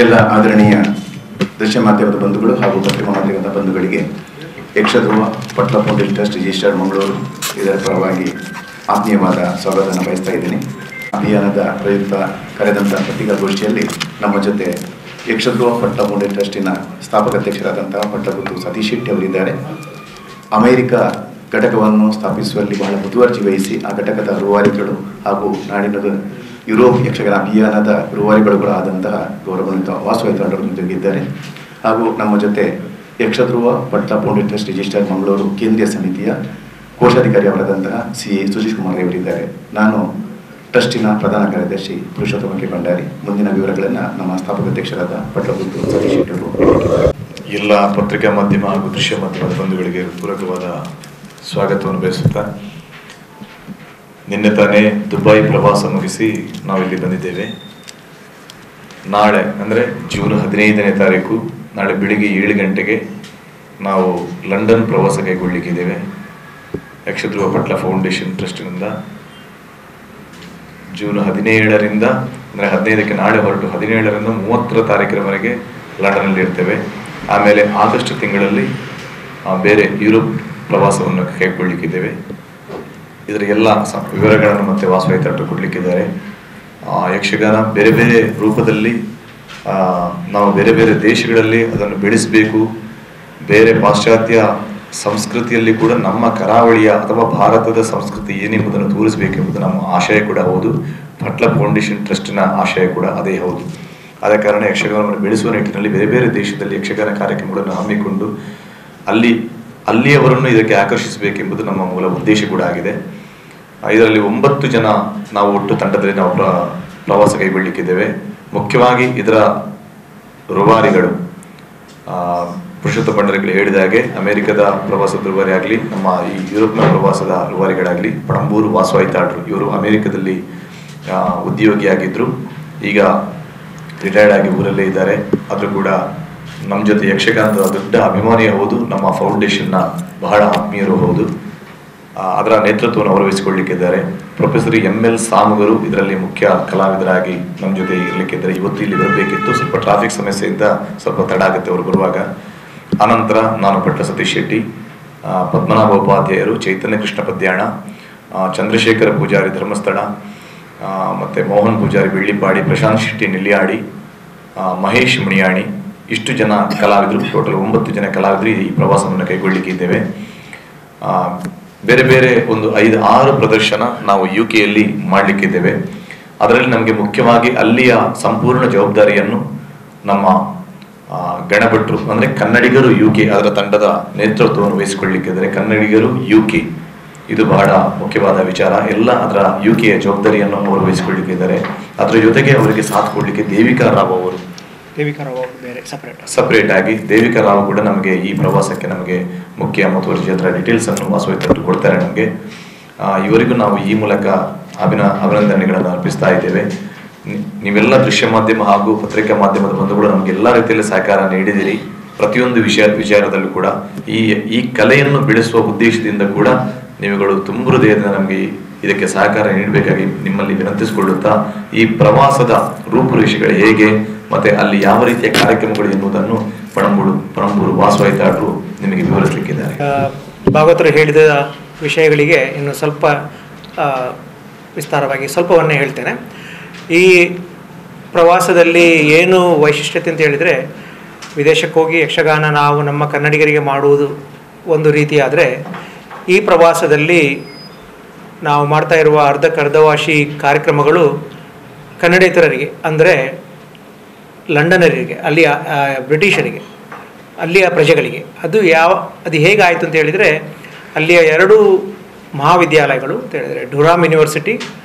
ಎಲ್ಲ ಆದರಣೀಯ ದೃಶ್ಯ ಮಾಧ್ಯಮದ ಬಂಧುಗಳು ಹಾಗೂ ಪತ್ರಿಕಾ ಮಾಧ್ಯಮದ ಬಂಧುಗಳಿಗೆ ಯಕ್ಷಧ್ರುವ ಪಟ್ಲ ಫೌಂಡೇಶನ್ ಟ್ರಸ್ಟ್ ರಿಜಿಸ್ಟರ್ಡ್ ಮಂಗಳೂರು ಇದರ ಪರವಾಗಿ ಆತ್ಮೀಯವಾದ ಸ್ವಾಗತವನ್ನು ಬಯಸ್ತಾ ಇದ್ದೀನಿ. ಅಭಿಯಾನದ ಪ್ರಯುಕ್ತ ಕರೆದಂಥ ಪತ್ರಿಕಾಗೋಷ್ಠಿಯಲ್ಲಿ ನಮ್ಮ ಜೊತೆ ಯಕ್ಷಧ್ರುವ ಪಟ್ಲ ಫೌಂಡೇಶನ್ ಟ್ರಸ್ಟಿನ ಸ್ಥಾಪಕ ಅಧ್ಯಕ್ಷರಾದಂತಹ ಪಟ್ಲಗುತ್ತು ಸತೀಶ್ ಶೆಟ್ಟಿ ಅವರಿದ್ದಾರೆ. ಅಮೆರಿಕ ಘಟಕವನ್ನು ಸ್ಥಾಪಿಸುವಲ್ಲಿ ಬಹಳ ಮುತುವರ್ಜಿ ವಹಿಸಿ ಆ ಘಟಕದ ರೂವಾರಿಗಳು ಹಾಗೂ ನಾಡಿನ ಯುರೋಪ್ ಯಕ್ಷಗಾನ ಅಭಿಯಾನದ ರೂವಾರಿಗಳುಗಳಾದಂತಹ ಗೌರವಾನ್ವಿತ ವಾಸುವೈತಾಳರು ಜೊತೆಗಿದ್ದಾರೆ. ಹಾಗೂ ನಮ್ಮ ಜೊತೆ ಯಕ್ಷಧ್ರುವ ಪಟ್ಲ ಫೌಂಡೇಶನ್ ಟ್ರಸ್ಟ್ ರಿಜಿಸ್ಟರ್ಡ್ ಮಂಗಳೂರು ಕೇಂದ್ರೀಯ ಸಮಿತಿಯ ಕೋಶಾಧಿಕಾರಿ ಅವರಾದಂತಹ CA ಸುಜೀಶ್ ಕುಮಾರ್ ಅವರಿದ್ದಾರೆ. ನಾನು ಟ್ರಸ್ಟಿನ ಪ್ರಧಾನ ಕಾರ್ಯದರ್ಶಿ ಪುರುಷೋತ್ತಮ ಕೆ ಭಂಡಾರಿ. ಮುಂದಿನ ವಿವರಗಳನ್ನು ನಮ್ಮ ಸ್ಥಾಪಕ ಅಧ್ಯಕ್ಷರಾದ ಪಟ್ಲಗುತ್ತು ಸತೀಶ್ ಶೆಟ್ಟಿ ಅವರು. ಎಲ್ಲ ಪತ್ರಿಕಾ ಮಾಧ್ಯಮ ಹಾಗೂ ದೃಶ್ಯ ಮಾಧ್ಯಮದ ಬಂಧುಗಳಿಗೆ ಪೂರಕವಾದ ಸ್ವಾಗತವನ್ನು ಬಯಸುತ್ತಾ, ನಿನ್ನೆ ತಾನೇ ದುಬೈ ಪ್ರವಾಸ ಮುಗಿಸಿ ನಾವಿಲ್ಲಿ ಬಂದಿದ್ದೇವೆ. ನಾಳೆ ಅಂದರೆ ಜೂನ್ 15ನೇ ತಾರೀಕು ನಾಳೆ ಬೆಳಿಗ್ಗೆ 7 ಗಂಟೆಗೆ ನಾವು ಲಂಡನ್ ಪ್ರವಾಸ ಕೈಗೊಳ್ಳಲಿಕ್ಕಿದ್ದೇವೆ. ಯಕ್ಷಧ್ರುವ ಪಟ್ಲ ಫೌಂಡೇಶನ್ ಟ್ರಸ್ಟಿನಿಂದ ಜೂನ್ 17ರಿಂದ ಅಂದರೆ 15ಕ್ಕೆ ನಾಳೆ ಹೊರಟು 17ರಿಂದ 30ರ ತಾರೀಕಿನವರೆಗೆ ಲಂಡನ್ನಲ್ಲಿ ಇರ್ತೇವೆ. ಆಮೇಲೆ ಆಗಸ್ಟ್ ತಿಂಗಳಲ್ಲಿ ಬೇರೆ ಯುರೋಪ್ ಪ್ರವಾಸವನ್ನು ಕೈಗೊಳ್ಳಲಿಕ್ಕಿದ್ದೇವೆ. ಇದರ ಎಲ್ಲ ವಿವರಗಳನ್ನು ಮತ್ತೆ ವಾಸುವೈತಾಟರು ಕೊಡಲಿಕ್ಕಿದ್ದಾರೆ. ಯಕ್ಷಗಾನ ಬೇರೆ ಬೇರೆ ರೂಪದಲ್ಲಿ ನಾವು ಬೇರೆ ಬೇರೆ ದೇಶಗಳಲ್ಲಿ ಅದನ್ನು ಬೆಳೆಸಬೇಕು. ಬೇರೆ ಪಾಶ್ಚಾತ್ಯ ಸಂಸ್ಕೃತಿಯಲ್ಲಿ ಕೂಡ ನಮ್ಮ ಕರಾವಳಿಯ ಅಥವಾ ಭಾರತದ ಸಂಸ್ಕೃತಿ ಏನೆಂಬುದನ್ನು ತೋರಿಸಬೇಕೆಂಬುದು ನಮ್ಮ ಆಶಯ ಕೂಡ ಹೌದು. ಪಟ್ಲ ಫೌಂಡೇಶನ್ ಟ್ರಸ್ಟಿನ ಆಶಯ ಕೂಡ ಅದೇ ಹೌದು. ಆದ ಕಾರಣ ಯಕ್ಷಗಾನವನ್ನು ಬೆಳೆಸುವ ನಿಟ್ಟಿನಲ್ಲಿ ಬೇರೆ ಬೇರೆ ದೇಶದಲ್ಲಿ ಯಕ್ಷಗಾನ ಕಾರ್ಯಕ್ರಮಗಳನ್ನು ಹಮ್ಮಿಕೊಂಡು ಅಲ್ಲಿಯವರನ್ನು ಇದಕ್ಕೆ ಆಕರ್ಷಿಸಬೇಕೆಂಬುದು ನಮ್ಮ ಮೂಲ ಉದ್ದೇಶ ಕೂಡ ಆಗಿದೆ. ಇದರಲ್ಲಿ 9 ಜನ ನಾವು ಒಟ್ಟು ತಂಡದಲ್ಲಿ ನಾವು ಪ್ರವಾಸ ಕೈಗೊಳ್ಳಲಿಕ್ಕಿದ್ದೇವೆ. ಮುಖ್ಯವಾಗಿ ಇದರ ರೂವಾರಿಗಳು ಪುರುಷೋತ್ತಮ ಭಂಡಾರಿಗಳು ಹೇಳಿದ ಹಾಗೆ ಅಮೆರಿಕದ ಪ್ರವಾಸದ ರೂವಾರಿ ಆಗಲಿ, ನಮ್ಮ ಈ ಯುರೋಪ್ನ ಪ್ರವಾಸದ ರೂವಾರಿಗಳಾಗಲಿ, ಪಣಂಬೂರು ವಾಸುವೈತಾಳರು, ಇವರು ಅಮೆರಿಕದಲ್ಲಿ ಉದ್ಯೋಗಿಯಾಗಿದ್ದರು. ಈಗ ರಿಟೈರ್ಡ್ ಆಗಿ ಊರಲ್ಲೇ ಇದ್ದಾರೆ. ಆದರೂ ಕೂಡ ನಮ್ಮ ಜೊತೆ ಯಕ್ಷಗಾನದ ದೊಡ್ಡ ಅಭಿಮಾನಿ ಹೌದು, ನಮ್ಮ ಫೌಂಡೇಶನ್ನ ಬಹಳ ಆತ್ಮೀಯರು ಹೌದು. ಅದರ ನೇತೃತ್ವವನ್ನು ಅವರು ವಹಿಸಿಕೊಳ್ಳಲಿಕ್ಕಿದ್ದಾರೆ. ಪ್ರೊಫೆಸರ್ ML ಸಾಮುಗರು ಇದರಲ್ಲಿ ಮುಖ್ಯ ಕಲಾವಿದರಾಗಿ ನಮ್ಮ ಜೊತೆ ಇರಲಿಕ್ಕಿದ್ದಾರೆ. ಇವತ್ತು ಇಲ್ಲಿ ಬರಬೇಕಿತ್ತು, ಸ್ವಲ್ಪ ಟ್ರಾಫಿಕ್ ಸಮಸ್ಯೆಯಿಂದ ಸ್ವಲ್ಪ ತಡ ಆಗುತ್ತೆ ಅವರು ಬರುವಾಗ. ಅನಂತರ ನಾನು ಪಟ್ಲ ಸತೀಶ್ ಶೆಟ್ಟಿ, ಪದ್ಮನಾಭ ಉಪಾಧ್ಯಾಯರು, ಚೈತನ್ಯ ಕೃಷ್ಣ ಪದ್ಯಾಣ, ಚಂದ್ರಶೇಖರ ಪೂಜಾರಿ ಧರ್ಮಸ್ಥಳ, ಮತ್ತು ಮೋಹನ್ ಪೂಜಾರಿ ಬೆಳ್ಳಿಪಾಡಿ, ಪ್ರಶಾಂತ್ ಶೆಟ್ಟಿ ನೆಲ್ಲಿಯಾಡಿ, ಮಹೇಶ್ ಮುಣಿಯಾಣಿ, ಇಷ್ಟು ಜನ ಕಲಾವಿದರು, ಟೋಟಲ್ 9 ಜನ ಕಲಾವಿದರು ಈ ಪ್ರವಾಸವನ್ನು ಕೈಗೊಳ್ಳಲಿಕ್ಕಿದ್ದೇವೆ. ಬೇರೆ ಬೇರೆ ಒಂದು 5-6 ಪ್ರದರ್ಶನ ನಾವು UK ಮಾಡಲಿಕ್ಕಿದ್ದೇವೆ. ಅದರಲ್ಲಿ ನಮಗೆ ಮುಖ್ಯವಾಗಿ ಅಲ್ಲಿಯ ಸಂಪೂರ್ಣ ಜವಾಬ್ದಾರಿಯನ್ನು ನಮ್ಮ ಗಣಭಟ್ರು ಅಂದರೆ ಕನ್ನಡಿಗರು UK ಅದರ ತಂಡದ ನೇತೃತ್ವವನ್ನು ವಹಿಸಿಕೊಳ್ಳಲಿಕ್ಕಿದ್ದಾರೆ. ಕನ್ನಡಿಗರು UK ಇದು ಬಹಳ ಮುಖ್ಯವಾದ ವಿಚಾರ. ಎಲ್ಲ ಅದರ UKಯ ಜವಾಬ್ದಾರಿಯನ್ನು ಅವರು ವಹಿಸಿಕೊಳ್ಳಲಿಕ್ಕಿದ್ದಾರೆ. ಅದರ ಜೊತೆಗೆ ಅವರಿಗೆ ಸಾಥ್ ಕೊಡಲಿಕ್ಕೆ ದೇವಿಕಾ ರಾವ್ ಅವರು ಸಪರೇಟ್ ಆಗಿ ದೇವಿಕಾ ರಾವ್ ಕೂಡ ನಮಗೆ ಈ ಪ್ರವಾಸಕ್ಕೆ ನಮಗೆ ಮುಖ್ಯ ಮುತುವರ್ಜಿ ಅದರ ಡೀಟೇಲ್ಸ್ ಅನ್ನು ವಾಸುವೈತಾಟರು ಕೊಡ್ತಾರೆ ನಮಗೆ. ಇವರಿಗೂ ನಾವು ಈ ಮೂಲಕ ಅಭಿನಂದನೆಗಳನ್ನು ಅರ್ಪಿಸ್ತಾ ಇದ್ದೇವೆ. ನೀವೆಲ್ಲ ದೃಶ್ಯ ಮಾಧ್ಯಮ ಹಾಗೂ ಪತ್ರಿಕಾ ಮಾಧ್ಯಮದ ಬಂಧುಗಳು ನಮಗೆ ಎಲ್ಲ ರೀತಿಯಲ್ಲಿ ಸಹಕಾರ ನೀಡಿದಿರಿ. ಪ್ರತಿಯೊಂದು ವಿಚಾರದಲ್ಲೂ ಕೂಡ ಈ ಕಲೆಯನ್ನು ಬೆಳೆಸುವ ಉದ್ದೇಶದಿಂದ ಕೂಡ ನೀವುಗಳು ತುಂಬ ಹೃದಯದಿಂದ ನಮಗೆ ಇದಕ್ಕೆ ಸಹಕಾರ ನೀಡಬೇಕಾಗಿ ನಿಮ್ಮಲ್ಲಿ ವಿನಂತಿಸಿಕೊಳ್ಳುತ್ತಾ, ಈ ಪ್ರವಾಸದ ರೂಪುರೇಷೆಗಳು ಹೇಗೆ ಮತ್ತೆ ಅಲ್ಲಿ ಯಾವ ರೀತಿಯ ಕಾರ್ಯಕ್ರಮಗಳು ಎನ್ನುವುದನ್ನು ಪಣಂಬೂರು ವಾಸುವೈತಾಳರು ನಿಮಗೆ ವಿವರಿಸಲಿಕ್ಕಿದ್ದಾರೆ. ಭಾಗವತರು ಹೇಳಿದ ವಿಷಯಗಳಿಗೆ ಇನ್ನು ಸ್ವಲ್ಪ ವಿಸ್ತಾರವಾಗಿ ಸ್ವಲ್ಪವನ್ನೇ ಹೇಳ್ತೇನೆ. ಈ ಪ್ರವಾಸದಲ್ಲಿ ಏನು ವೈಶಿಷ್ಟ್ಯತೆ ಅಂತ ಹೇಳಿದರೆ, ವಿದೇಶಕ್ಕೆ ಹೋಗಿ ಯಕ್ಷಗಾನ ನಾವು ನಮ್ಮ ಕನ್ನಡಿಗರಿಗೆ ಮಾಡುವುದು ಒಂದು ರೀತಿಯಾದರೆ, ಈ ಪ್ರವಾಸದಲ್ಲಿ ನಾವು ಮಾಡ್ತಾ ಇರುವ ಅರ್ಧವಾಸಿ ಕಾರ್ಯಕ್ರಮಗಳು ಕನ್ನಡೇತರರಿಗೆ ಅಂದರೆ ಲಂಡನರಿಗೆ, ಅಲ್ಲಿಯ ಬ್ರಿಟಿಷರಿಗೆ, ಅಲ್ಲಿಯ ಪ್ರಜೆಗಳಿಗೆ ಅದು ಹೇಗಾಯಿತು ಅಂತ ಹೇಳಿದರೆ, ಅಲ್ಲಿಯ 2 ಮಹಾವಿದ್ಯಾಲಯಗಳು ಅಂತ ಹೇಳಿದರೆ ಡುರಾಮ್ ಯೂನಿವರ್ಸಿಟಿ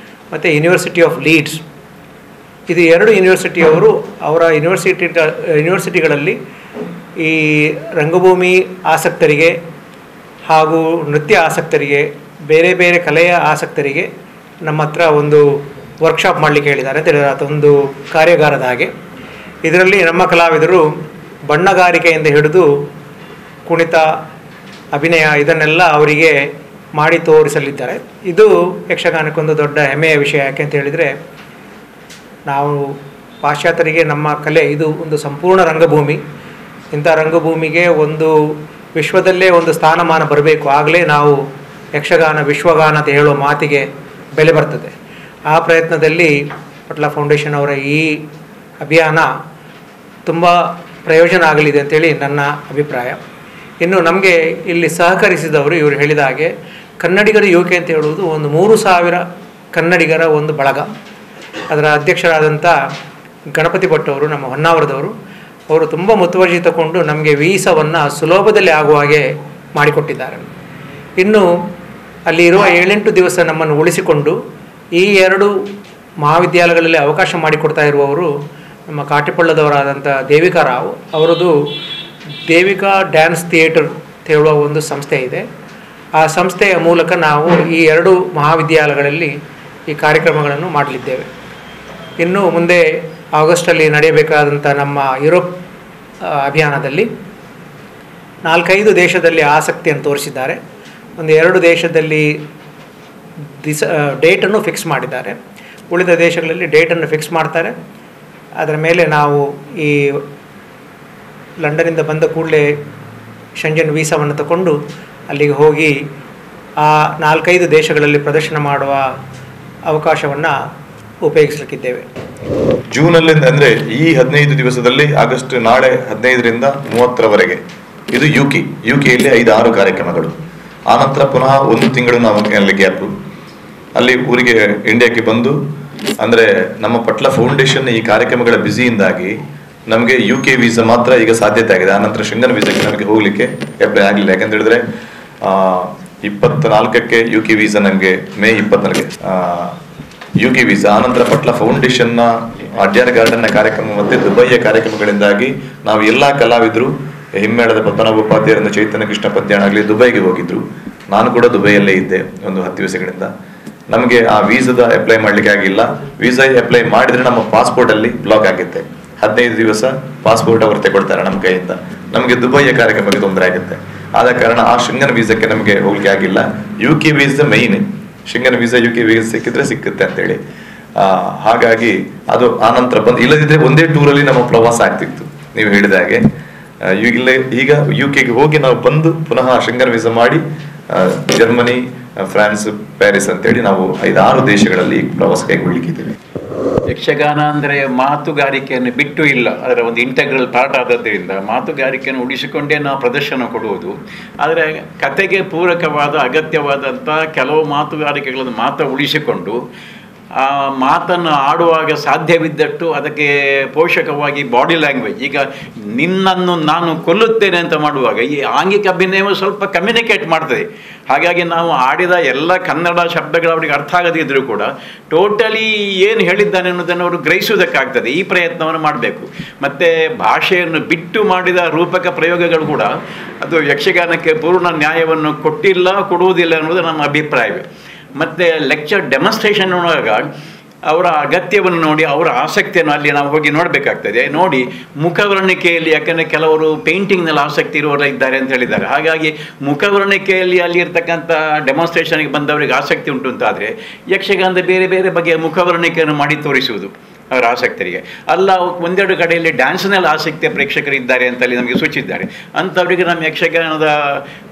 ಮತ್ತು ಯೂನಿವರ್ಸಿಟಿ ಆಫ್ ಲೀಡ್ಸ್, ಇದು 2 ಯೂನಿವರ್ಸಿಟಿಯವರು ಅವರ ಯೂನಿವರ್ಸಿಟಿಗಳಲ್ಲಿ ಈ ರಂಗಭೂಮಿ ಆಸಕ್ತರಿಗೆ ಹಾಗೂ ನೃತ್ಯ ಆಸಕ್ತರಿಗೆ, ಬೇರೆ ಬೇರೆ ಕಲೆಯ ಆಸಕ್ತರಿಗೆ ನಮ್ಮ ಹತ್ರ ಒಂದು ವರ್ಕ್ಶಾಪ್ ಮಾಡಲಿಕ್ಕೆ ಹೇಳಿದ್ದಾರೆ ಅಂತ ಹೇಳಿದರೆ, ಅದೊಂದು ಕಾರ್ಯಾಗಾರದ ಹಾಗೆ. ಇದರಲ್ಲಿ ನಮ್ಮ ಕಲಾವಿದರು ಬಣ್ಣಗಾರಿಕೆಯಿಂದ ಹಿಡಿದು ಕುಣಿತ, ಅಭಿನಯ ಇದನ್ನೆಲ್ಲ ಅವರಿಗೆ ಮಾಡಿ ತೋರಿಸಲಿದ್ದಾರೆ. ಇದು ಯಕ್ಷಗಾನಕ್ಕೊಂದು ದೊಡ್ಡ ಹೆಮ್ಮೆಯ ವಿಷಯ. ಯಾಕೆ ಅಂತ ಹೇಳಿದರೆ, ನಾವು ಪಾಶ್ಚಾತ್ಯರಿಗೆ ನಮ್ಮ ಕಲೆ ಇದು ಒಂದು ಸಂಪೂರ್ಣ ರಂಗಭೂಮಿ. ಇಂಥ ರಂಗಭೂಮಿಗೆ ಒಂದು ವಿಶ್ವದಲ್ಲೇ ಒಂದು ಸ್ಥಾನಮಾನ ಬರಬೇಕು, ಆಗಲೇ ನಾವು ಯಕ್ಷಗಾನ ವಿಶ್ವಗಾನ ಅಂತ ಹೇಳೋ ಮಾತಿಗೆ ಬೆಲೆ ಬರ್ತದೆ. ಆ ಪ್ರಯತ್ನದಲ್ಲಿ ಪಟ್ಲ ಫೌಂಡೇಶನ್ ಅವರ ಈ ಅಭಿಯಾನ ತುಂಬ ಪ್ರಯೋಜನ ಆಗಲಿದೆ ಅಂತೇಳಿ ನನ್ನ ಅಭಿಪ್ರಾಯ. ಇನ್ನು ನಮಗೆ ಇಲ್ಲಿ ಸಹಕರಿಸಿದವರು ಇವರು ಹೇಳಿದ ಹಾಗೆ ಕನ್ನಡಿಗರ ಯುಕೆ ಅಂತ ಹೇಳುವುದು ಒಂದು 3,000 ಕನ್ನಡಿಗರ ಒಂದು ಬಳಗ. ಅದರ ಅಧ್ಯಕ್ಷರಾದಂಥ ಗಣಪತಿ ಭಟ್ ಅವರು, ನಮ್ಮ ಹೊನ್ನಾವರದವರು, ಅವರು ತುಂಬ ಮುತುವರ್ಜಿ ತಗೊಂಡು ನಮಗೆ ವೀಸಾವನ್ನು ಸುಲಭದಲ್ಲಿ ಆಗುವ ಹಾಗೆ ಮಾಡಿಕೊಟ್ಟಿದ್ದಾರೆ. ಇನ್ನು ಅಲ್ಲಿ ಇರುವ 7-8 ದಿವಸ ನಮ್ಮನ್ನು ಉಳಿಸಿಕೊಂಡು ಈ 2 ಮಹಾವಿದ್ಯಾಲಯಗಳಲ್ಲಿ ಅವಕಾಶ ಮಾಡಿಕೊಡ್ತಾ ಇರುವವರು ನಮ್ಮ ಕಾಟಿಪಳ್ಳದವರಾದಂಥ ದೇವಿಕಾ ರಾವ್ ಅವರದು ದೇವಿಕಾ ಡ್ಯಾನ್ಸ್ ಥಿಯೇಟರ್ ಅಂತ ಹೇಳುವ ಒಂದು ಸಂಸ್ಥೆ ಇದೆ. ಆ ಸಂಸ್ಥೆಯ ಮೂಲಕ ನಾವು ಈ 2 ಮಹಾವಿದ್ಯಾಲಯಗಳಲ್ಲಿ ಈ ಕಾರ್ಯಕ್ರಮಗಳನ್ನು ಮಾಡಲಿದ್ದೇವೆ. ಇನ್ನು ಮುಂದೆ ಆಗಸ್ಟಲ್ಲಿ ನಡೆಯಬೇಕಾದಂಥ ನಮ್ಮ ಯುರೋಪ್ ಅಭಿಯಾನದಲ್ಲಿ 4-5 ದೇಶದಲ್ಲಿ ಆಸಕ್ತಿಯನ್ನು ತೋರಿಸಿದ್ದಾರೆ. ಒಂದು 2 ದೇಶದಲ್ಲಿ ಡೇಟನ್ನು ಫಿಕ್ಸ್ ಮಾಡಿದ್ದಾರೆ. ಉಳಿದ ದೇಶಗಳಲ್ಲಿ ಡೇಟನ್ನು ಫಿಕ್ಸ್ ಮಾಡ್ತಾರೆ. ಅದರ ಮೇಲೆ ನಾವು ಈ ಲಂಡನಿಂದ ಬಂದ ಕೂಡಲೇ ಶೆಂಜನ್ ವೀಸಾವನ್ನು ತಗೊಂಡು ಅಲ್ಲಿಗೆ ಹೋಗಿ ಆ 4-5 ದೇಶಗಳಲ್ಲಿ ಪ್ರದರ್ಶನ ಮಾಡುವ ಅವಕಾಶವನ್ನು ಉಪಯೋಗಿಸಲಿಕ್ಕಿದ್ದೇವೆ. ಜೂನಲ್ಲಿ ಅಂದರೆ ಈ 15 ದಿವಸದಲ್ಲಿ, ಆಗಸ್ಟ್ ನಾಳೆ 15ರಿಂದ 30ರವರೆಗೆ ಇದು ಯುಕೆಯಲ್ಲಿ 5-6 ಕಾರ್ಯಕ್ರಮಗಳು. ಆನಂತರ ಪುನಃ 1 ತಿಂಗಳು ನಾವು ಅಲ್ಲಿ ಗ್ಯಾಪು. ಅಲ್ಲಿ ಊರಿಗೆ ಇಂಡಿಯಾಕ್ಕೆ ಬಂದು, ಅಂದರೆ ನಮ್ಮ ಪಟ್ಲ ಫೌಂಡೇಶನ್ ಈ ಕಾರ್ಯಕ್ರಮಗಳ ಬ್ಯುಸಿಯಿಂದಾಗಿ ನಮಗೆ ಯುಕೆ ವೀಸಾ ಮಾತ್ರ ಈಗ ಸಾಧ್ಯತೆ ಆಗಿದೆ. ಆನಂತರ ಶೆಂಗನ್ ವೀಸಾಕ್ಕೆ ನಮಗೆ ಹೋಗಲಿಕ್ಕೆ ಅಪ್ಲೈ ಆಗಲಿಲ್ಲ. ಯಾಕಂತ ಹೇಳಿದ್ರೆ 24ಕ್ಕೆ ಯುಕೆ ವೀಸಾ, ನಮಗೆ ಮೇ 24ಗೆ ಯುಕೆ ವೀಸಾ. ಆನಂತರ ಪಟ್ಲ ಫೌಂಡೇಶನ್ನ ಅಡ್ಯಾರ್ ಗಾರ್ಡನ್ನ ಕಾರ್ಯಕ್ರಮ ಮತ್ತು ದುಬೈಯ ಕಾರ್ಯಕ್ರಮಗಳಿಂದಾಗಿ ನಾವು ಎಲ್ಲ ಕಲಾವಿದರು, ಹಿಮ್ಮೇಳದ ಪದ್ಮನಾಭ ಉಪಾಧ್ಯಾಯರಿಂದ ಚೈತನ್ಯ ಕೃಷ್ಣ ಪದ್ಯಾಣ ಆಗಲಿ ದುಬೈಗೆ ಹೋಗಿದ್ರು. ನಾನು ಕೂಡ ದುಬೈಯಲ್ಲೇ ಇದ್ದೆ ಒಂದು 10 ದಿವಸಗಳಿಂದ. ನಮಗೆ ಆ ವೀಸಾದ ಅಪ್ಲೈ ಮಾಡಲಿಕ್ಕೆ ಆಗಿಲ್ಲ. ವೀಸಾ ಅಪ್ಲೈ ಮಾಡಿದರೆ ನಮ್ಮ ಪಾಸ್ಪೋರ್ಟಲ್ಲಿ ಬ್ಲಾಕ್ ಆಗುತ್ತೆ. 15 ದಿವಸ ಪಾಸ್ಪೋರ್ಟ್ ಅವರು ತಗೊಳ್ತಾರೆ ನಮ್ಮ ಕೈಯಿಂದ. ನಮಗೆ ದುಬೈಯ ಕಾರ್ಯಕ್ರಮಕ್ಕೆ ತೊಂದರೆ ಆಗುತ್ತೆ. ಆದ ಕಾರಣ ಆ ಶೆಂಗನ್ ವೀಸಾಕ್ಕೆ ನಮಗೆ ಹೋಗ್ಲಿಕ್ಕೆ ಆಗಿಲ್ಲ. UK visa main, Schengen visa UK visa ಸಿಕ್ಕಿದ್ರೆ ಸಿಕ್ಕುತ್ತೆ ಅಂತೇಳಿ. ಹಾಗಾಗಿ ಅದು ಆನಂತರ ಬಂದು, ಇಲ್ಲದಿದ್ರೆ ಒಂದೇ ಟೂರಲ್ಲಿ ನಮ್ಮ ಪ್ರವಾಸ ಆಗ್ತಿತ್ತು ನೀವು ಹೇಳಿದ ಹಾಗೆ. ಈಗ ಯುಕೆಗೆ ಹೋಗಿ ನಾವು ಬಂದು ಪುನಃ ಶೆಂಗನ್ ವೀಸಾ ಮಾಡಿ ಜರ್ಮನಿ, ಫ್ರಾನ್ಸ್, ಪ್ಯಾರಿಸ್ ಅಂತೇಳಿ ನಾವು 5-6 ದೇಶಗಳಲ್ಲಿ ಪ್ರವಾಸ ಕೈಗೊಳ್ಳಿಕ್ಕಿದ್ದೇವೆ. ಯಕ್ಷಗಾನ ಅಂದರೆ ಮಾತುಗಾರಿಕೆಯನ್ನು ಬಿಟ್ಟು ಇಲ್ಲ, ಅದರ ಒಂದು ಇಂಟಗ್ರಲ್ ಪಾರ್ಟ್ ಆದದ್ದರಿಂದ ಮಾತುಗಾರಿಕೆಯನ್ನು ಉಳಿಸಿಕೊಂಡೇ ನಾವು ಪ್ರದರ್ಶನ ಕೊಡುವುದು. ಆದರೆ ಕತೆಗೆ ಪೂರಕವಾದ ಅಗತ್ಯವಾದಂಥ ಕೆಲವು ಮಾತುಗಾರಿಕೆಗಳನ್ನು ಮಾತ್ರ ಉಳಿಸಿಕೊಂಡು ಆ ಮಾತನ್ನು ಆಡುವಾಗ ಸಾಧ್ಯವಿದ್ದಟ್ಟು ಅದಕ್ಕೆ ಪೋಷಕವಾಗಿ ಬಾಡಿ ಲ್ಯಾಂಗ್ವೇಜ್, ಈಗ ನಿನ್ನನ್ನು ನಾನು ಕೊಲ್ಲುತ್ತೇನೆ ಅಂತ ಮಾಡುವಾಗ ಈ ಆಂಗಿಕ ಅಭಿನಯವು ಸ್ವಲ್ಪ ಕಮ್ಯುನಿಕೇಟ್ ಮಾಡ್ತದೆ. ಹಾಗಾಗಿ ನಾವು ಆಡಿದ ಎಲ್ಲ ಕನ್ನಡ ಶಬ್ದಗಳು ಅವರಿಗೆ ಅರ್ಥ ಆಗದಿದ್ದರೂ ಕೂಡ ಟೋಟಲಿ ಏನು ಹೇಳಿದ್ದಾನೆ ಅನ್ನೋದನ್ನು ಅವರು ಗ್ರಹಿಸುವುದಕ್ಕಾಗ್ತದೆ. ಈ ಪ್ರಯತ್ನವನ್ನು ಮಾಡಬೇಕು. ಮತ್ತು ಭಾಷೆಯನ್ನು ಬಿಟ್ಟು ಮಾಡಿದ ರೂಪಕ ಪ್ರಯೋಗಗಳು ಕೂಡ ಅದು ಯಕ್ಷಗಾನಕ್ಕೆ ಪೂರ್ಣ ನ್ಯಾಯವನ್ನು ಕೊಡುವುದಿಲ್ಲ ಅನ್ನೋದು ನಮ್ಮ ಅಭಿಪ್ರಾಯವೇ. ಮತ್ತು ಲೆಕ್ಚರ್ ಡೆಮಾನ್ಸ್ಟ್ರೇಷನ್ ನೋಡುವಾಗ ಅವರ ಅಗತ್ಯವನ್ನು ನೋಡಿ, ಅವರ ಆಸಕ್ತಿಯನ್ನು ಅಲ್ಲಿ ನಾವು ಹೋಗಿ ನೋಡಬೇಕಾಗ್ತದೆ. ನೋಡಿ ಮುಖವರ್ಣಿಕೆಯಲ್ಲಿ, ಯಾಕಂದರೆ ಕೆಲವರು ಪೇಂಟಿಂಗ್ನಲ್ಲಿ ಆಸಕ್ತಿ ಇರುವವರು ಇದ್ದಾರೆ ಅಂತ ಹೇಳಿದ್ದಾರೆ. ಹಾಗಾಗಿ ಮುಖವರ್ಣಿಕೆಯಲ್ಲಿ ಅಲ್ಲಿ ಇರ್ತಕ್ಕಂಥ ಡೆಮಾನ್ಸ್ಟ್ರೇಷನ್ಗೆ ಬಂದವರಿಗೆ ಆಸಕ್ತಿ ಉಂಟು ಅಂತಾದರೆ ಯಕ್ಷಗಾನದ ಬೇರೆ ಬೇರೆ ಬಗೆಯ ಮುಖವರ್ಣಿಕೆಯನ್ನು ಮಾಡಿ ತೋರಿಸುವುದು ಅವರ ಆಸಕ್ತರಿಗೆ. ಅಲ್ಲ, 1-2 ಕಡೆಯಲ್ಲಿ ಡ್ಯಾನ್ಸ್ನಲ್ಲಿ ಆಸಕ್ತಿಯ ಪ್ರೇಕ್ಷಕರಿದ್ದಾರೆ ಅಂತಲ್ಲಿ ನಮಗೆ ಸೂಚಿಸಿದ್ದಾರೆ. ಅಂಥವರಿಗೆ ನಮ್ಮ ಯಕ್ಷಗಾನದ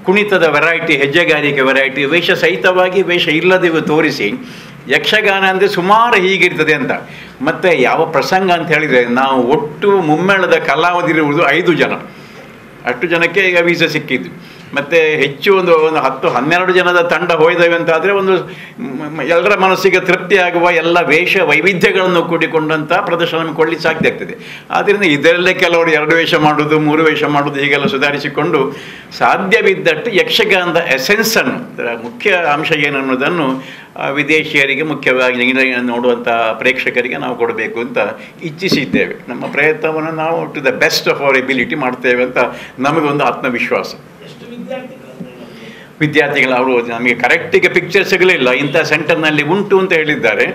ಕುಣಿತದ ವೆರೈಟಿ, ಹೆಜ್ಜೆಗಾರಿಕೆ ವೆರೈಟಿ, ವೇಷ ಸಹಿತವಾಗಿ ವೇಷ ಇಲ್ಲದೆಯೂ ತೋರಿಸಿ ಯಕ್ಷಗಾನ ಅಂದರೆ ಸುಮಾರು ಹೀಗಿರ್ತದೆ ಅಂತ. ಮತ್ತು ಯಾವ ಪ್ರಸಂಗ ಅಂತ ಹೇಳಿದರೆ, ನಾವು ಒಟ್ಟು ಮುಮ್ಮೇಳದ ಕಲಾವಿದರಿರುವುದು 5 ಜನ, ಅಷ್ಟು ಜನಕ್ಕೆ ಈಗ ವೀಸಾ ಸಿಕ್ಕಿದ್ದು. ಮತ್ತು ಹೆಚ್ಚು ಒಂದು 10-12 ಜನದ ತಂಡ ಹೋಯ್ದವೆ ಅಂತಾದರೆ ಒಂದು ಎಲ್ಲರ ಮನಸ್ಸಿಗೆ ತೃಪ್ತಿಯಾಗುವ ಎಲ್ಲ ವೇಷ ವೈವಿಧ್ಯಗಳನ್ನು ಕೂಡಿಕೊಂಡಂಥ ಪ್ರದರ್ಶನ ಕೊಡಲಿಕ್ಕೆ ಸಾಧ್ಯ ಆಗ್ತದೆ. ಆದ್ದರಿಂದ ಇದರಲ್ಲೇ ಕೆಲವರು 2 ವೇಷ ಮಾಡೋದು, 3 ವೇಷ ಮಾಡೋದು, ಹೀಗೆಲ್ಲ ಸುಧಾರಿಸಿಕೊಂಡು ಸಾಧ್ಯವಿದ್ದಟ್ಟು ಯಕ್ಷಗಾನದ ಎಸೆನ್ಸನ್ನು, ಅದರ ಮುಖ್ಯ ಅಂಶ ಏನನ್ನೋದನ್ನು ವಿದೇಶಿಯರಿಗೆ, ಮುಖ್ಯವಾಗಿ ನೋಡುವಂಥ ಪ್ರೇಕ್ಷಕರಿಗೆ ನಾವು ಕೊಡಬೇಕು ಅಂತ ಇಚ್ಛಿಸಿದ್ದೇವೆ. ನಮ್ಮ ಪ್ರಯತ್ನವನ್ನು ನಾವು to the best of our ability ಮಾಡ್ತೇವೆ ಅಂತ ನಮಗೊಂದು ಆತ್ಮವಿಶ್ವಾಸ. ವಿದ್ಯಾರ್ಥಿಗಳು ಅವರು ನಮಗೆ ಕರೆಕ್ಟಿಗೆ ಪಿಕ್ಚರ್ ಸಿಗಲಿಲ್ಲ, ಇಂಥ ಸೆಂಟರ್ನಲ್ಲಿ ಉಂಟು ಅಂತ ಹೇಳಿದ್ದಾರೆ.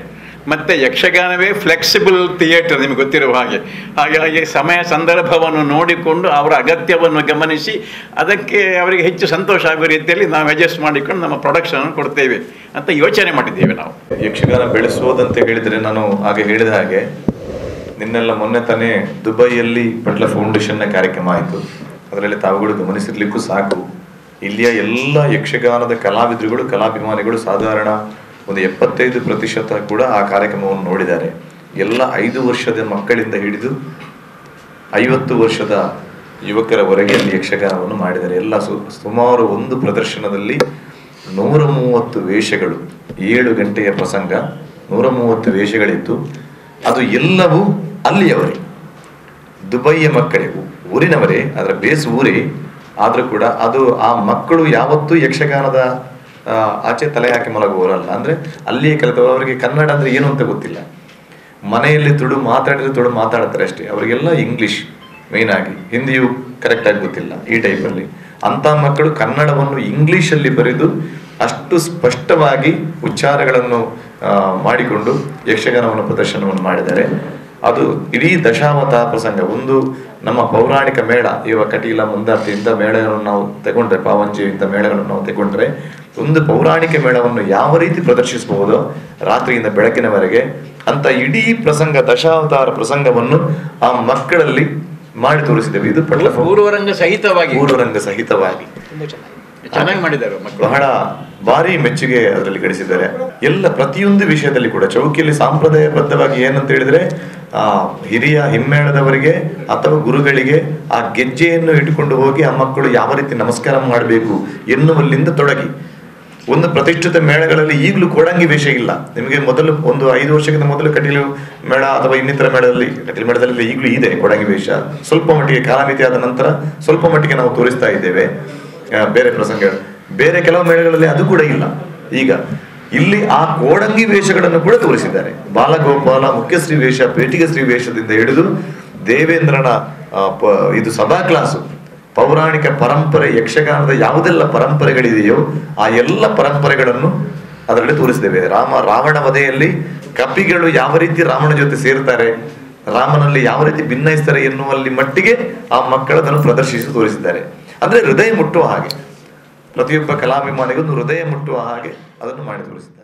ಮತ್ತು ಯಕ್ಷಗಾನವೇ ಫ್ಲೆಕ್ಸಿಬಲ್ ಥಿಯೇಟರ್ ನಿಮಗೆ ಗೊತ್ತಿರುವ ಹಾಗೆ. ಹಾಗಾಗಿ ಸಮಯ ಸಂದರ್ಭವನ್ನು ನೋಡಿಕೊಂಡು ಅವರ ಅಗತ್ಯವನ್ನು ಗಮನಿಸಿ ಅದಕ್ಕೆ ಅವರಿಗೆ ಹೆಚ್ಚು ಸಂತೋಷ ಆಗುವ ರೀತಿಯಲ್ಲಿ ನಾವು ಅಡ್ಜಸ್ಟ್ ಮಾಡಿಕೊಂಡು ನಮ್ಮ ಪ್ರೊಡಕ್ಷನ್ ಕೊಡ್ತೇವೆ ಅಂತ ಯೋಚನೆ ಮಾಡಿದ್ದೇವೆ ನಾವು. ಯಕ್ಷಗಾನ ಬೆಳೆಸೋದಂತ ಹೇಳಿದರೆ, ನಾನು ಹಾಗೆ ಹೇಳಿದ ಹಾಗೆ ನಿನ್ನೆಲ್ಲ ಮೊನ್ನೆ ತಾನೇ ದುಬೈಯಲ್ಲಿ ಪಟ್ಲ ಫೌಂಡೇಶನ್ನ ಕಾರ್ಯಕ್ರಮ ಆಯಿತು. ಅದರಲ್ಲಿ ತಾವುಗಳು ಗಮನಿಸಿರ್ಲಿಕ್ಕೂ ಸಾಕು, ಇಲ್ಲಿಯ ಎಲ್ಲ ಯಕ್ಷಗಾನದ ಕಲಾವಿದರುಗಳು ಕಲಾಭಿಮಾನಿಗಳು ಸಾಧಾರಣ ಒಂದು 75% ಕೂಡ ಆ ಕಾರ್ಯಕ್ರಮವನ್ನು ನೋಡಿದ್ದಾರೆ. ಎಲ್ಲ 5 ವರ್ಷದ ಮಕ್ಕಳಿಂದ ಹಿಡಿದು 50 ವರ್ಷದ ಯುವಕರವರೆಗೆ ಅಲ್ಲಿ ಯಕ್ಷಗಾನವನ್ನು ಮಾಡಿದ್ದಾರೆ. ಎಲ್ಲ ಸುಮಾರು ಒಂದು ಪ್ರದರ್ಶನದಲ್ಲಿ 130 ವೇಷಗಳು, 7 ಗಂಟೆಯ ಪ್ರಸಂಗ, 130 ವೇಷಗಳಿತ್ತು. ಅದು ಎಲ್ಲವೂ ಅಲ್ಲಿಯವರೇ, ದುಬೈಯ ಮಕ್ಕಳೇ, ಊರಿನವರೇ, ಅದರ ಬೇಸ್ ಊರೇ. ಆದರೂ ಕೂಡ ಅದು ಆ ಮಕ್ಕಳು ಯಾವತ್ತೂ ಯಕ್ಷಗಾನದ ಆಚೆ ತಲೆ ಹಾಕಿ ಮಲಗುವವರಲ್ಲ. ಅಂದರೆ ಅಲ್ಲಿಯೇ ಕಲಿತವರಿಗೆ ಕನ್ನಡ ಅಂದರೆ ಏನು ಅಂತ ಗೊತ್ತಿಲ್ಲ. ಮನೆಯಲ್ಲಿ ತುಳು ಮಾತಾಡ್ತಾರೆ ಅಷ್ಟೇ. ಅವರಿಗೆಲ್ಲ ಇಂಗ್ಲಿಷ್ ಮೇಯ್ನ್ ಆಗಿ, ಹಿಂದಿಯು ಕರೆಕ್ಟಾಗಿ ಗೊತ್ತಿಲ್ಲ ಈ ಟೈಪಲ್ಲಿ. ಅಂಥ ಮಕ್ಕಳು ಕನ್ನಡವನ್ನು ಇಂಗ್ಲೀಷಲ್ಲಿ ಬರೆದು ಅಷ್ಟು ಸ್ಪಷ್ಟವಾಗಿ ಉಚ್ಚಾರಗಳನ್ನು ಮಾಡಿಕೊಂಡು ಯಕ್ಷಗಾನವನ್ನು ಪ್ರದರ್ಶನವನ್ನು ಮಾಡಿದ್ದಾರೆ. ಅದು ಇಡೀ ದಶಾವತಾರ ಪ್ರಸಂಗ. ಒಂದು ನಮ್ಮ ಪೌರಾಣಿಕ ಮೇಳ, ಇವಾಗ ಕಟೀಲ ಮುಂದಾರ್ತಿ ಇಂಥ ಮೇಳಗಳನ್ನು ನಾವು ತಗೊಂಡ್ರೆ, ಪಾವಂಜಿ ಇಂಥ ಮೇಳಗಳನ್ನು ನಾವು ತಗೊಂಡ್ರೆ, ಒಂದು ಪೌರಾಣಿಕ ಮೇಳವನ್ನು ಯಾವ ರೀತಿ ಪ್ರದರ್ಶಿಸಬಹುದೋ ರಾತ್ರಿಯಿಂದ ಬೆಳಕಿನವರೆಗೆ ಅಂತ ಇಡೀ ಪ್ರಸಂಗ, ದಶಾವತಾರ ಪ್ರಸಂಗವನ್ನು ಆ ಮಕ್ಕಳಲ್ಲಿ ಮಾಡಿ ತೋರಿಸಿದ್ದೇವೆ. ಇದು ಪಟ್ಲ ಪೂರ್ವರಂಗ ಸಹಿತವಾಗಿ ಚೆನ್ನಾಗಿ ಮಾಡಿದ್ದಾರೆ. ಬಹಳ ಭಾರಿ ಮೆಚ್ಚುಗೆ ಅದರಲ್ಲಿ ಗಳಿಸಿದ್ದಾರೆ. ಎಲ್ಲ ಪ್ರತಿಯೊಂದು ವಿಷಯದಲ್ಲಿ ಕೂಡ ಚೌಕಿಯಲ್ಲಿ ಸಾಂಪ್ರದಾಯಬದ್ಧವಾಗಿ ಏನಂತ ಹೇಳಿದ್ರೆ, ಹಿರಿಯ ಹಿಮ್ಮೇಳದವರಿಗೆ ಅಥವಾ ಗುರುಗಳಿಗೆ ಆ ಗೆಜ್ಜೆಯನ್ನು ಇಟ್ಟುಕೊಂಡು ಹೋಗಿ ಆ ಮಕ್ಕಳು ಯಾವ ರೀತಿ ನಮಸ್ಕಾರ ಮಾಡಬೇಕು ಎನ್ನುವಲ್ಲಿಂದ ತೊಡಗಿ, ಒಂದು ಪ್ರತಿಷ್ಠಿತ ಮೇಳಗಳಲ್ಲಿ ಈಗಲೂ ಕೋಡಂಗಿ ವೇಷ ಇಲ್ಲ. ನಿಮಗೆ ಮೊದಲು ಒಂದು 5 ವರ್ಷಕ್ಕಿಂತ ಮೊದಲು ಕಟೀಲು ಮೇಳ ಅಥವಾ ಇನ್ನಿತರ ಮೇಳದಲ್ಲಿ, ಕಟೀಲು ಮೇಳದಲ್ಲಿ ಈಗಲೂ ಇದೆ ಕೋಡಂಗಿ ವೇಷ. ಸ್ವಲ್ಪ ಮಟ್ಟಿಗೆ ಕಾಲಮಿತಿ ಆದ ನಂತರ ಸ್ವಲ್ಪ ಮಟ್ಟಿಗೆ ನಾವು ತೋರಿಸ್ತಾ ಇದ್ದೇವೆ ಬೇರೆ ಪ್ರಸಂಗ. ಬೇರೆ ಕೆಲವು ಮೇಳಗಳಲ್ಲಿ ಅದು ಕೂಡ ಇಲ್ಲ. ಈಗ ಇಲ್ಲಿ ಆ ಕೋಡಂಗಿ ವೇಷಗಳನ್ನು ಕೂಡ ತೋರಿಸಿದ್ದಾರೆ. ಬಾಲಗೋಪಾಲ, ಮುಖ್ಯಶ್ರೀ ವೇಷ, ಪೇಟಿಗೆ ಶ್ರೀ ವೇಷದಿಂದ ಹಿಡಿದು ದೇವೇಂದ್ರನ ಇದು ಸಭಾ ಕ್ಲಾಸು, ಪೌರಾಣಿಕ ಪರಂಪರೆ, ಯಕ್ಷಗಾನದ ಯಾವುದೆಲ್ಲ ಪರಂಪರೆಗಳಿದೆಯೋ ಆ ಎಲ್ಲ ಪರಂಪರೆಗಳನ್ನು ಅದರಲ್ಲಿ ತೋರಿಸಿದ್ದೇವೆ. ರಾವಣ ವಧೆಯಲ್ಲಿ ಕಪಿಗಳು ಯಾವ ರೀತಿ ರಾಮನ ಜೊತೆ ಸೇರ್ತಾರೆ, ರಾಮನಲ್ಲಿ ಯಾವ ರೀತಿ ಭಿನ್ನಯಿಸ್ತಾರೆ ಎನ್ನುವಲ್ಲಿ ಮಟ್ಟಿಗೆ ಆ ಮಕ್ಕಳದನ್ನು ಪ್ರದರ್ಶಿಸಿ ತೋರಿಸಿದ್ದಾರೆ. ಅಂದ್ರೆ ಹೃದಯ ಮುಟ್ಟುವ ಹಾಗೆ, ಪ್ರತಿಯೊಬ್ಬ ಕಲಾಭಿಮಾನಿಗೂ ಹೃದಯ ಮುಟ್ಟುವ ಹಾಗೆ ಅದನ್ನು ಮಾಡಿ ತೋರಿಸಿದ್ದಾರೆ.